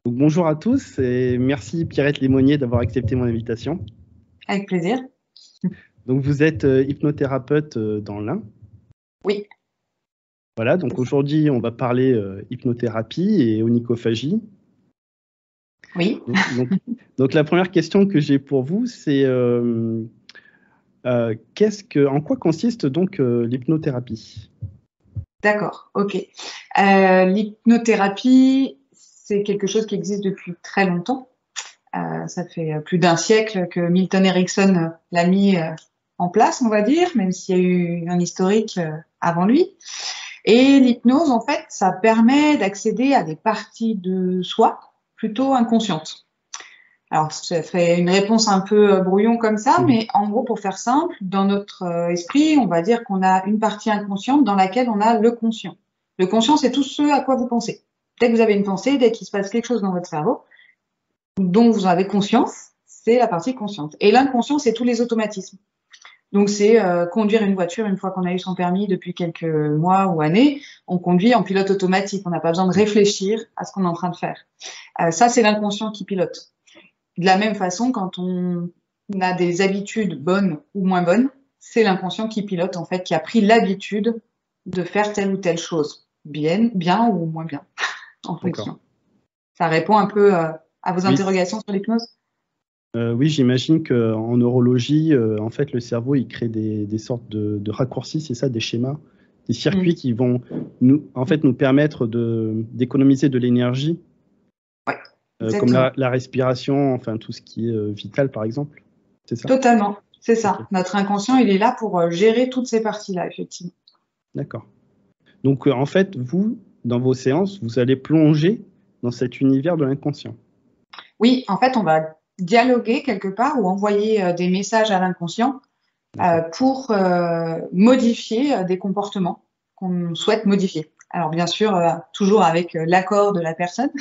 Donc, bonjour à tous et merci Pierrette Lémonnier d'avoir accepté mon invitation. Avec plaisir. Donc vous êtes hypnothérapeute dans l'Ain. Oui. Voilà, donc aujourd'hui on va parler hypnothérapie et onychophagie. Oui. Donc la première question que j'ai pour vous, c'est en quoi consiste donc l'hypnothérapie? D'accord, ok. L'hypnothérapie, c'est quelque chose qui existe depuis très longtemps. Ça fait plus d'un siècle que Milton Erickson l'a mis en place, on va dire, même s'il y a eu un historique avant lui. Et l'hypnose, en fait, ça permet d'accéder à des parties de soi plutôt inconscientes. Alors, ça fait une réponse un peu brouillon comme ça, mais en gros, pour faire simple, dans notre esprit, on va dire qu'on a une partie inconsciente dans laquelle on a le conscient. Le conscient, c'est tout ce à quoi vous pensez. Dès que vous avez une pensée, dès qu'il se passe quelque chose dans votre cerveau, dont vous en avez conscience, c'est la partie consciente. Et l'inconscient, c'est tous les automatismes. Donc, c'est conduire une voiture une fois qu'on a eu son permis depuis quelques mois ou années. On conduit en pilote automatique. On n'a pas besoin de réfléchir à ce qu'on est en train de faire. Ça, c'est l'inconscient qui pilote. De la même façon, quand on a des habitudes bonnes ou moins bonnes, c'est l'inconscient qui pilote, en fait, qui a pris l'habitude de faire telle ou telle chose, bien ou moins bien, en fonction. Ça répond un peu à vos interrogations sur l'hypnose? Oui, j'imagine qu'en neurologie, en fait, le cerveau, il crée des sortes de raccourcis, c'est ça, des schémas, des circuits qui vont nous permettre d'économiser de l'énergie. Ouais, comme la respiration, enfin tout ce qui est vital, par exemple. C'est ça? Totalement, c'est ça. Okay. Notre inconscient, il est là pour gérer toutes ces parties-là, effectivement. D'accord. Donc, en fait, vous, dans vos séances, vous allez plonger dans cet univers de l'inconscient. Oui, en fait, on va dialoguer quelque part ou envoyer des messages à l'inconscient pour modifier des comportements qu'on souhaite modifier. Alors bien sûr, toujours avec l'accord de la personne.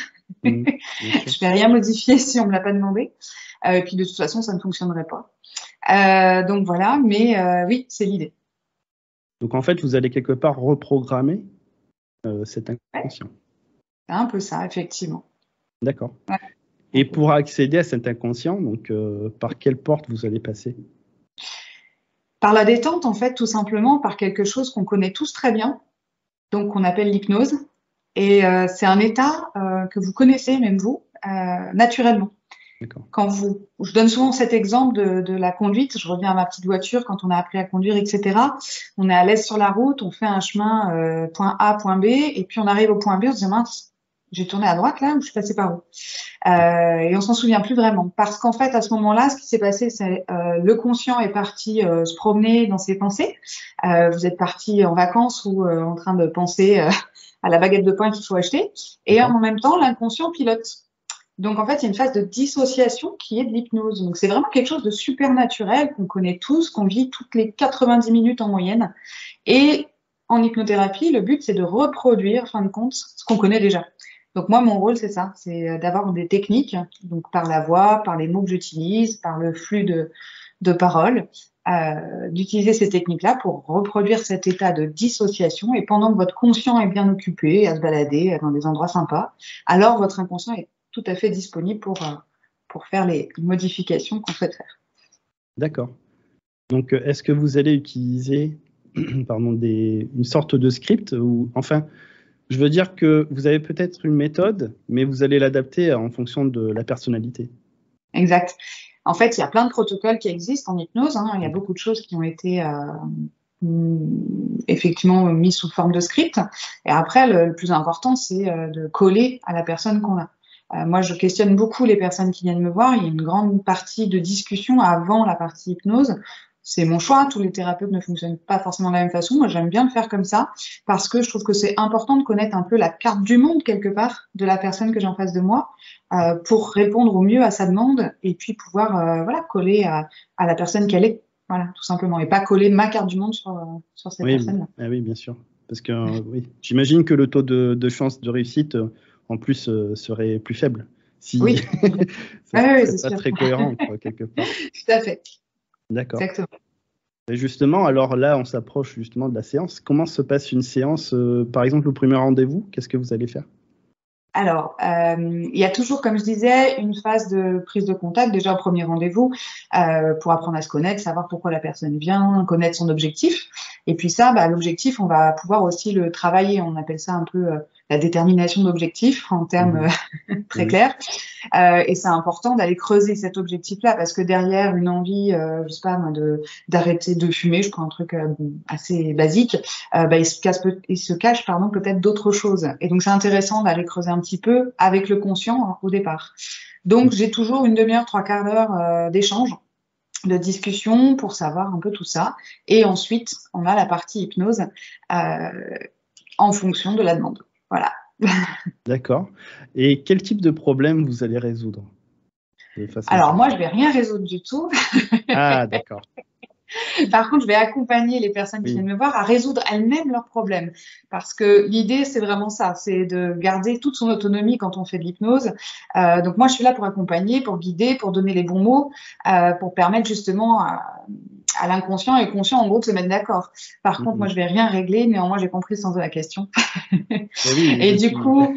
Je ne vais rien modifier si on ne me l'a pas demandé. Et puis de toute façon, ça ne fonctionnerait pas. Donc voilà, mais oui, c'est l'idée. Donc en fait, vous allez quelque part reprogrammer cet inconscient. Ouais, c'est un peu ça, effectivement. D'accord. Ouais. Et pour accéder à cet inconscient, donc par quelle porte vous allez passer? Par la détente, en fait, tout simplement, par quelque chose qu'on connaît tous très bien, donc qu'on appelle l'hypnose. Et c'est un état que vous connaissez, même vous, naturellement. Je donne souvent cet exemple de la conduite. Je reviens à ma petite voiture quand on a appris à conduire, etc. On est à l'aise sur la route, on fait un chemin point A, point B, et puis on arrive au point B, on se dit mince, j'ai tourné à droite là ou je suis passée par où? Et on s'en souvient plus vraiment. Parce qu'en fait, à ce moment-là, ce qui s'est passé, c'est le conscient est parti se promener dans ses pensées. Vous êtes parti en vacances ou en train de penser à la baguette de pain qu'il faut acheter. Et en même temps, l'inconscient pilote. Donc, en fait, il y a une phase de dissociation qui est de l'hypnose. Donc, c'est vraiment quelque chose de super naturel qu'on connaît tous, qu'on vit toutes les 90 minutes en moyenne. Et en hypnothérapie, le but, c'est de reproduire, en fin de compte, ce qu'on connaît déjà. Donc, moi, mon rôle, c'est ça, c'est d'avoir des techniques, donc par la voix, par les mots que j'utilise, par le flux de paroles, d'utiliser ces techniques-là pour reproduire cet état de dissociation. Et pendant que votre conscient est bien occupé à se balader dans des endroits sympas, alors votre inconscient est tout à fait disponible pour faire les modifications qu'on souhaite faire. D'accord. Donc, est-ce que vous allez utiliser une sorte de script ou enfin, je veux dire que vous avez peut-être une méthode, mais vous allez l'adapter en fonction de la personnalité. Exact. En fait, il y a plein de protocoles qui existent en hypnose. Hein. Il y a beaucoup de choses qui ont été effectivement mis sous forme de script. Et après, le plus important, c'est de coller à la personne qu'on a. Moi, je questionne beaucoup les personnes qui viennent me voir. Il y a une grande partie de discussion avant la partie hypnose. C'est mon choix. Tous les thérapeutes ne fonctionnent pas forcément de la même façon. Moi, j'aime bien le faire comme ça parce que je trouve que c'est important de connaître un peu la carte du monde quelque part de la personne que j'ai en face de moi pour répondre au mieux à sa demande et puis pouvoir voilà, coller à la personne qu'elle est. Voilà, tout simplement. Et pas coller ma carte du monde sur cette personne-là. Oui, bien sûr. Parce que oui, j'imagine que le taux de chance de réussite, en plus, serait plus faible. Oui. Ça serait pas très cohérent, quoi, quelque part. Tout à fait. D'accord. Exactement. Et justement, alors là, on s'approche justement de la séance. Comment se passe une séance, par exemple, au premier rendez-vous? Qu'est-ce que vous allez faire? Alors, il y a toujours, comme je disais, une phase de prise de contact, déjà au premier rendez-vous, pour apprendre à se connaître, savoir pourquoi la personne vient, connaître son objectif. Et puis ça, l'objectif, on va pouvoir aussi le travailler. On appelle ça un peu la détermination d'objectif en termes très clairs. Et c'est important d'aller creuser cet objectif-là parce que derrière une envie, je sais pas moi, d'arrêter de fumer, je prends un truc assez basique, il se cache peut-être d'autres choses. Et donc c'est intéressant d'aller creuser un petit peu avec le conscient au départ. Donc j'ai toujours une demi-heure, trois quarts d'heure d'échange, de discussion pour savoir un peu tout ça. Et ensuite on a la partie hypnose en fonction de la demande. Voilà. D'accord. Et quel type de problème vous allez résoudre de façon Alors moi, je vais rien résoudre du tout. Ah, d'accord. Par contre, je vais accompagner les personnes qui viennent me voir à résoudre elles-mêmes leurs problèmes. Parce que l'idée, c'est vraiment ça, c'est de garder toute son autonomie quand on fait de l'hypnose. Donc moi, je suis là pour accompagner, pour guider, pour donner les bons mots, pour permettre justement à l'inconscient et au conscient, en gros, de se mettre d'accord. Par contre, moi, je vais rien régler. Néanmoins, j'ai compris le sens de la question. Et du coup,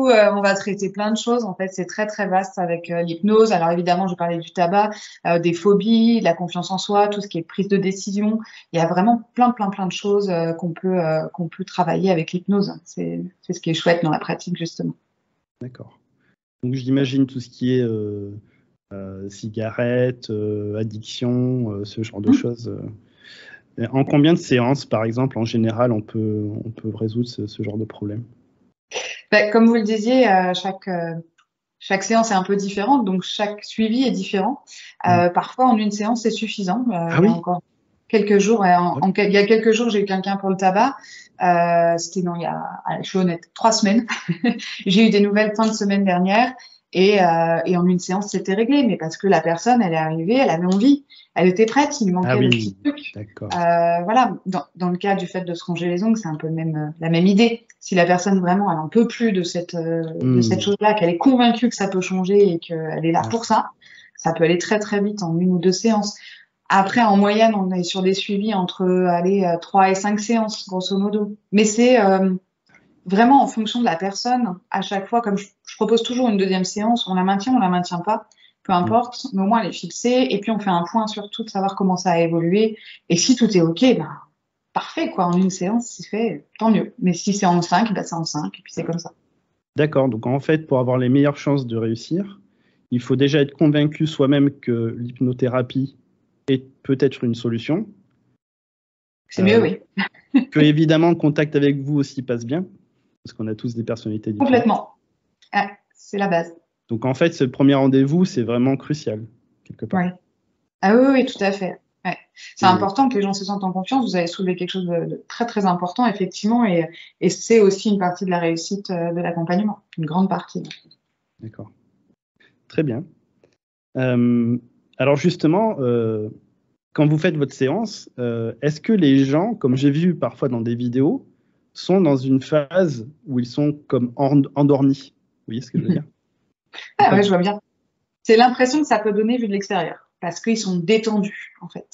on va traiter plein de choses. En fait, c'est très, très vaste avec l'hypnose. Alors, évidemment, je parlais du tabac, des phobies, de la confiance en soi, tout ce qui est prise de décision. Il y a vraiment plein de choses qu'on peut travailler avec l'hypnose. C'est ce qui est chouette dans la pratique, justement. D'accord. Donc, j'imagine tout ce qui est cigarettes, addiction, ce genre de choses. En combien de séances, par exemple, en général, on peut résoudre ce genre de problème? Comme vous le disiez, chaque séance est un peu différente, donc chaque suivi est différent. Parfois, en une séance, c'est suffisant. Il y a encore quelques jours, il y a quelques jours, j'ai eu quelqu'un pour le tabac. C'était je suis honnête, 3 semaines. J'ai eu des nouvelles fin de semaine dernière. Et en une séance, c'était réglé. Mais parce que la personne, elle est arrivée, elle avait envie, elle était prête, il lui manquait le petit truc. Voilà. Dans le cas du fait de se ronger les ongles, c'est un peu la même idée. Si la personne vraiment, elle en peut plus de cette chose-là, qu'elle est convaincue que ça peut changer et qu'elle est là pour ça, ça peut aller très très vite en 1 ou 2 séances. Après, en moyenne, on est sur des suivis entre 3 et 5 séances, grosso modo. Mais c'est vraiment en fonction de la personne. À chaque fois, comme je propose toujours une 2e séance, on la maintient pas, peu importe, mais au moins elle est fixée. Et puis on fait un point sur tout, de savoir comment ça a évolué. Et si tout est OK, parfait, quoi. En une séance, c'est fait, tant mieux. Mais si c'est en 5, c'est en 5, et puis c'est comme ça. D'accord. Donc en fait, pour avoir les meilleures chances de réussir, il faut déjà être convaincu soi-même que l'hypnothérapie est peut-être une solution. C'est mieux, oui. Que évidemment, le contact avec vous aussi passe bien, parce qu'on a tous des personnalités différentes. Complètement. C'est la base. Donc en fait, ce premier rendez-vous, c'est vraiment crucial, quelque part. Ouais. Ah oui, tout à fait. Ouais. C'est important que les gens se sentent en confiance. Vous avez soulevé quelque chose de très, très important, effectivement, et c'est aussi une partie de la réussite de l'accompagnement, une grande partie. D'accord. Très bien. Alors justement, quand vous faites votre séance, est-ce que les gens, comme j'ai vu parfois dans des vidéos, sont dans une phase où ils sont comme endormis? Vous voyez ce que je veux dire? Ah ouais, je vois bien. C'est l'impression que ça peut donner vu de l'extérieur, parce qu'ils sont détendus, en fait.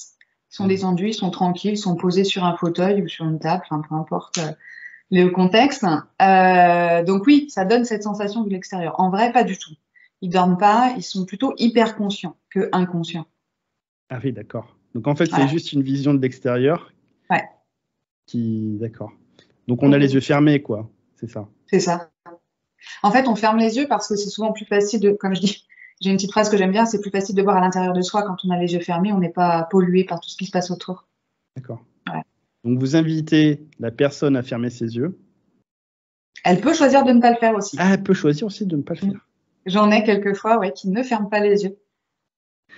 Ils sont détendus, ils sont tranquilles, ils sont posés sur un fauteuil ou sur une table, enfin, peu importe le contexte. Donc oui, ça donne cette sensation vu de l'extérieur. En vrai, pas du tout. Ils dorment pas, ils sont plutôt hyper conscients que inconscients. Ah oui, d'accord. Donc en fait, c'est juste une vision de l'extérieur. Ouais. D'accord. Donc on a les yeux fermés, quoi. C'est ça. C'est ça. En fait, on ferme les yeux parce que c'est souvent plus facile comme je dis, j'ai une petite phrase que j'aime bien, c'est plus facile de voir à l'intérieur de soi quand on a les yeux fermés, on n'est pas pollué par tout ce qui se passe autour. D'accord. Ouais. Donc vous invitez la personne à fermer ses yeux. Elle peut choisir de ne pas le faire aussi. Ah, elle peut choisir aussi de ne pas le faire. J'en ai quelquefois, qui ne ferment pas les yeux,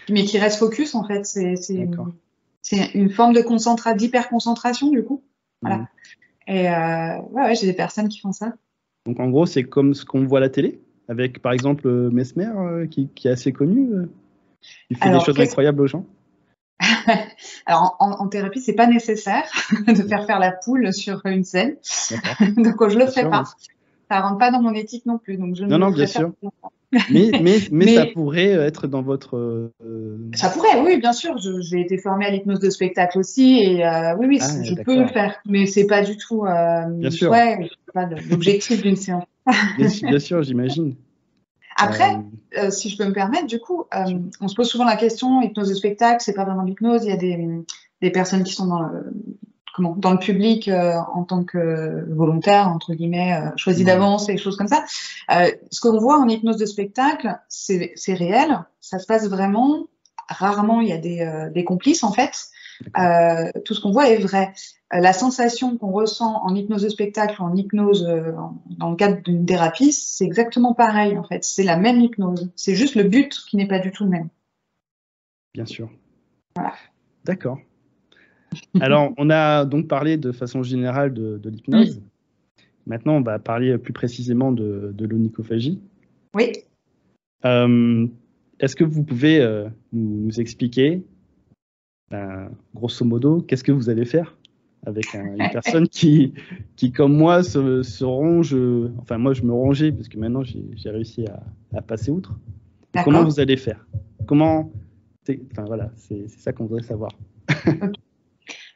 mais qui restent focus en fait. C'est une forme de d'hyperconcentration du coup. Voilà. Et j'ai des personnes qui font ça. Donc en gros, c'est comme ce qu'on voit à la télé, avec par exemple Mesmer, qui est assez connu. Il fait des choses incroyables aux gens. Alors en thérapie, c'est pas nécessaire de faire la poule sur une scène. Donc je le fais pas. Ça rentre pas dans mon éthique non plus. Donc je non, bien sûr. Mais ça pourrait être dans votre. Ça pourrait, oui, bien sûr. J'ai été formée à l'hypnose de spectacle aussi, et oui, je peux le faire. Mais c'est pas du tout. Bien sûr. pas l'objectif d'une séance. Bien sûr, j'imagine. Après, si je peux me permettre, du coup, on se pose souvent la question, hypnose de spectacle, c'est pas vraiment l'hypnose. Il y a des personnes qui sont dans le public en tant que volontaires, entre guillemets, choisis d'avance et des choses comme ça. Ce qu'on voit en hypnose de spectacle, c'est réel, ça se passe vraiment. Rarement, il y a des complices, en fait. Tout ce qu'on voit est vrai. La sensation qu'on ressent en hypnose de spectacle ou en hypnose dans le cadre d'une thérapie, c'est exactement pareil, en fait. C'est la même hypnose. C'est juste le but qui n'est pas du tout le même. Bien sûr. Voilà. D'accord. Alors, on a donc parlé de façon générale de l'hypnose. Maintenant, on va parler plus précisément de l'onychophagie. Oui. Est-ce que vous pouvez nous expliquer, grosso modo, qu'est-ce que vous allez faire avec une personne qui, comme moi, se ronge. Enfin, moi, je me rongeais parce que maintenant, j'ai réussi à passer outre. Comment vous allez faire? Enfin, voilà, c'est ça qu'on voudrait savoir. Okay.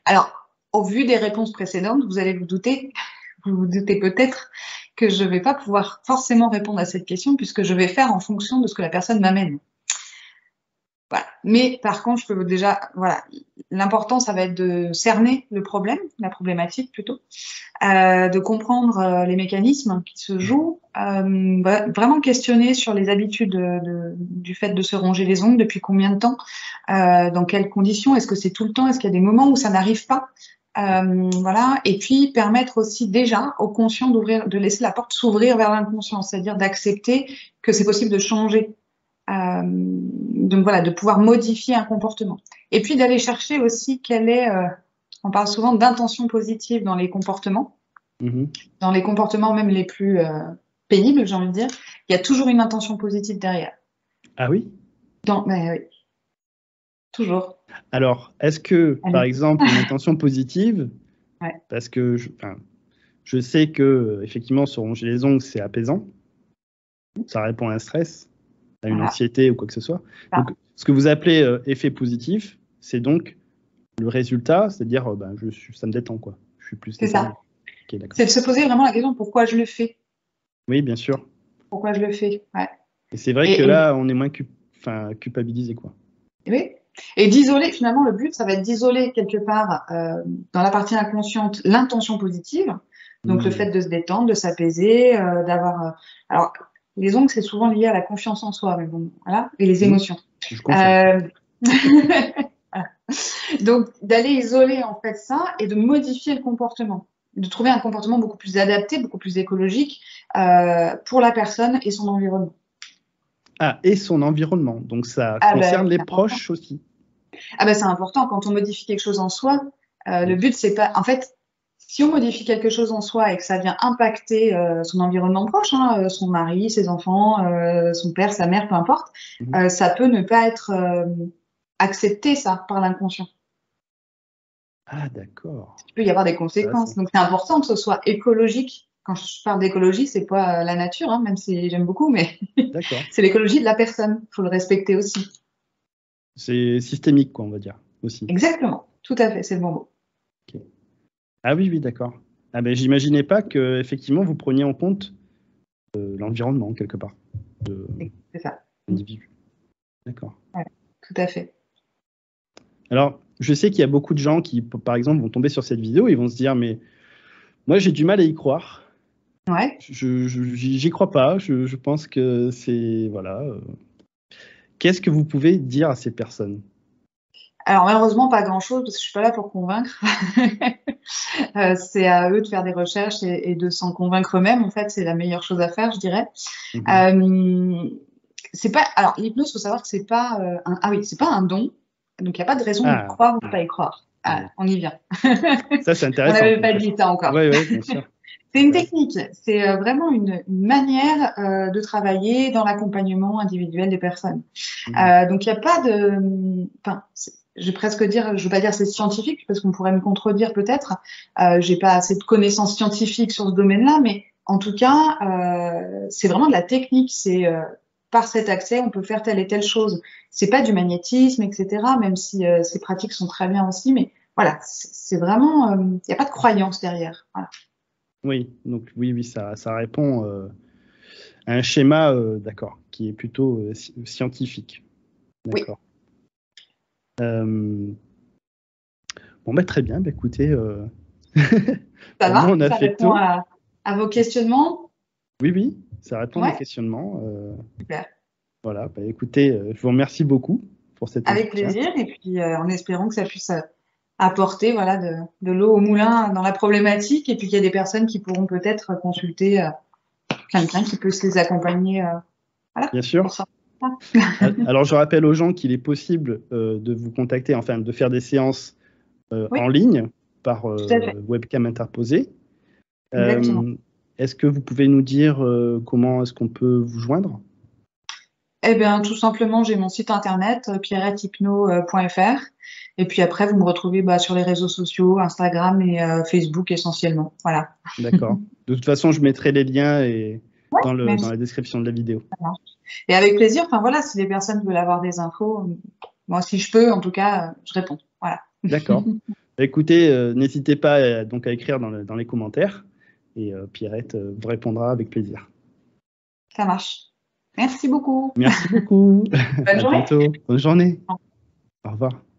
Alors, au vu des réponses précédentes, vous allez vous doutez peut-être que je ne vais pas pouvoir forcément répondre à cette question puisque je vais faire en fonction de ce que la personne m'amène. Voilà. Mais par contre, je peux déjà, voilà, l'important, ça va être de cerner le problème, la problématique plutôt, de comprendre les mécanismes qui se jouent, vraiment questionner sur les habitudes du fait de se ronger les ongles, depuis combien de temps, dans quelles conditions, est-ce que c'est tout le temps, est-ce qu'il y a des moments où ça n'arrive pas, voilà, et puis permettre aussi déjà au conscient de laisser la porte s'ouvrir vers l'inconscient, c'est-à-dire d'accepter que c'est possible de changer. Donc voilà, de pouvoir modifier un comportement. Et puis d'aller chercher aussi on parle souvent d'intention positive dans les comportements. Dans les comportements même les plus pénibles, j'ai envie de dire, il y a toujours une intention positive derrière. Ah oui? Oui. Toujours. Alors, est-ce que, par exemple, une intention positive, parce que je sais que effectivement, se ronger les ongles, c'est apaisant, ça répond à un stress, à une anxiété ou quoi que ce soit. Donc, ce que vous appelez effet positif, c'est donc le résultat, c'est-à-dire ça me détend, quoi. Je suis plus détendu. C'est ça. Okay, c'est de se poser vraiment la question pourquoi je le fais. Oui, bien sûr. Pourquoi je le fais, ouais. Et c'est vrai que là, on est moins culpabilisé, quoi. Oui. Et d'isoler, finalement, le but, ça va être d'isoler quelque part dans la partie inconsciente l'intention positive, donc le fait de se détendre, de s'apaiser, d'avoir. Alors, les ongles, c'est souvent lié à la confiance en soi, mais bon, voilà, et les émotions. Je comprends. Voilà. Donc, d'aller isoler en fait ça et de modifier le comportement, de trouver un comportement beaucoup plus adapté, beaucoup plus écologique pour la personne et son environnement. Ah, et son environnement. Donc, ça concerne les proches aussi. Ah ben, c'est important. Quand on modifie quelque chose en soi, le but, c'est pas... En fait, si on modifie quelque chose en soi et que ça vient impacter son environnement proche, son mari, ses enfants, son père, sa mère, peu importe, ça peut ne pas être accepté, ça, par l'inconscient. Ah, d'accord. Il peut y avoir des conséquences. Donc, c'est important que ce soit écologique. Quand je parle d'écologie, c'est pas la nature, même si j'aime beaucoup, mais c'est l'écologie de la personne. Il faut le respecter aussi. C'est systémique, quoi, on va dire, aussi. Exactement. Tout à fait, c'est le bon mot. Okay. Ah oui, d'accord. Ah ben, j'imaginais pas que effectivement vous preniez en compte l'environnement quelque part de l'individu. D'accord. Ouais, tout à fait. Alors, je sais qu'il y a beaucoup de gens qui, par exemple, vont tomber sur cette vidéo et vont se dire, mais moi j'ai du mal à y croire. Ouais. J'y crois pas. Je pense que c'est voilà. Qu'est-ce que vous pouvez dire à ces personnes? Alors malheureusement pas grand-chose parce que je suis pas là pour convaincre. C'est à eux de faire des recherches et de s'en convaincre eux-mêmes. En fait, c'est la meilleure chose à faire, je dirais. C'est pas. Alors l'hypnose, faut savoir que c'est pas c'est pas un don. Donc il n'y a pas de raison de croire ou de pas y croire. On y vient. Ça c'est intéressant. On n'avait pas dit ça encore. Oui, bien sûr. C'est une technique, c'est vraiment une manière de travailler dans l'accompagnement individuel des personnes. Donc il n'y a pas de, enfin, je vais presque dire, je veux pas dire c'est scientifique parce qu'on pourrait me contredire peut-être. J'ai pas assez de connaissances scientifiques sur ce domaine-là, mais en tout cas, c'est vraiment de la technique. C'est par cet accès, on peut faire telle et telle chose. C'est pas du magnétisme, etc. Même si ces pratiques sont très bien aussi, mais voilà, c'est vraiment, il n'y a pas de croyance derrière. Voilà. Oui, donc oui, ça répond à un schéma, d'accord, qui est plutôt scientifique. Oui, D'accord. Bon, bah, très bien. Bah, écoutez, ça pour moi, va? on a Ça fait le répond tour. à vos questionnements? Oui, oui, ça répond à mes Ouais, questionnements. super. Voilà. Bah, écoutez, je vous remercie beaucoup pour cet Avec entretien. plaisir. Et puis, en espérant que ça puisse apporter voilà, de l'eau au moulin dans la problématique. Et puis, qu'il y a des personnes qui pourront peut-être consulter quelqu'un qui peut les accompagner. Voilà, Bien sûr. pour ça. Alors, je rappelle aux gens qu'il est possible de vous contacter, enfin, de faire des séances Oui, en ligne par tout à fait. webcam interposée. Exactement. Est-ce que vous pouvez nous dire comment est-ce qu'on peut vous joindre? Eh bien, tout simplement, j'ai mon site internet, pierrettehypno.fr. Et puis après, vous me retrouvez sur les réseaux sociaux, Instagram et Facebook essentiellement. Voilà. D'accord. De toute façon, je mettrai les liens Ouais, dans merci. la description de la vidéo. Et avec plaisir, enfin voilà, si les personnes veulent avoir des infos, moi, si je peux, en tout cas, je réponds. Voilà. D'accord. Écoutez, n'hésitez pas donc à écrire dans les commentaires et Pierrette vous répondra avec plaisir. Ça marche. Merci beaucoup. Merci beaucoup. Bonne À journée. bientôt. Bonne journée. Au revoir.